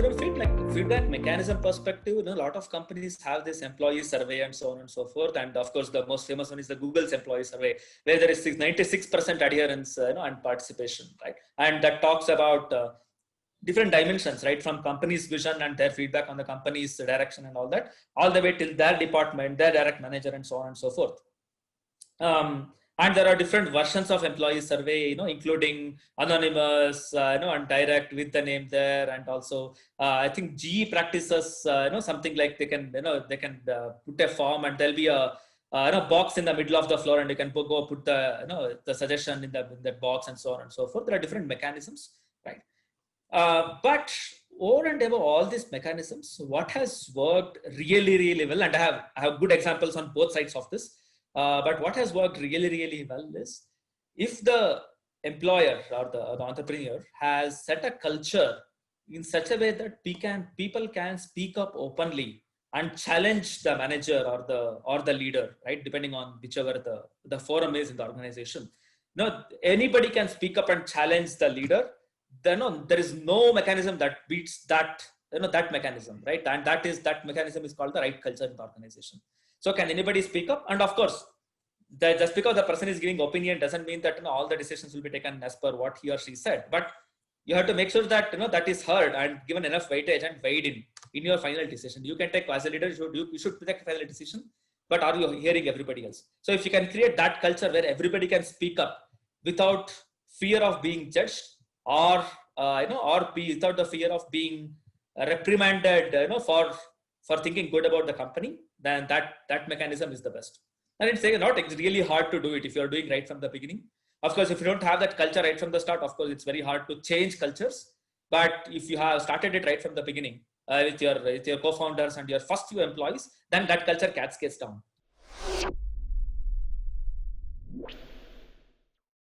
from feedback mechanism perspective, a lot of companies have this employee survey and so on and so forth. And of course, the most famous one is the Google's employee survey, where there is 96% adherence, and participation, right? And that talks about different dimensions, right? From company's vision and their feedback on the company's direction and all that, all the way till their department, their direct manager, and so on and so forth. And there are different versions of employee survey, including anonymous, and direct with the name there. And also, I think GE practices, something like they can put a form and there'll be a box in the middle of the floor, and you can go put the the suggestion in that box and so on and so forth. There are different mechanisms, right? But over and above all these mechanisms, what has worked really, really well, and I have good examples on both sides of this. But what has worked really, really well is if the employer or the entrepreneur has set a culture in such a way that people can speak up openly and challenge the manager or the leader, right? Depending on whichever the forum is in the organization. Anybody can speak up and challenge the leader. There is no mechanism that beats that mechanism, right? And that mechanism is called the right culture in the organization. So can anybody speak up? And of course, just because the person is giving opinion doesn't mean that all the decisions will be taken as per what he or she said. But you have to make sure that that is heard and given enough weightage and weighed in your final decision. You can take as a leader, you should take a final decision, but are you hearing everybody else? So if you can create that culture where everybody can speak up without fear of being judged or without the fear of being reprimanded, for thinking good about the company, then that mechanism is the best. And it's really hard to do it if you're doing right from the beginning. Of course, if you don't have that culture right from the start, of course, it's very hard to change cultures. But if you have started it right from the beginning with your co-founders and your first few employees, then that culture cascades down.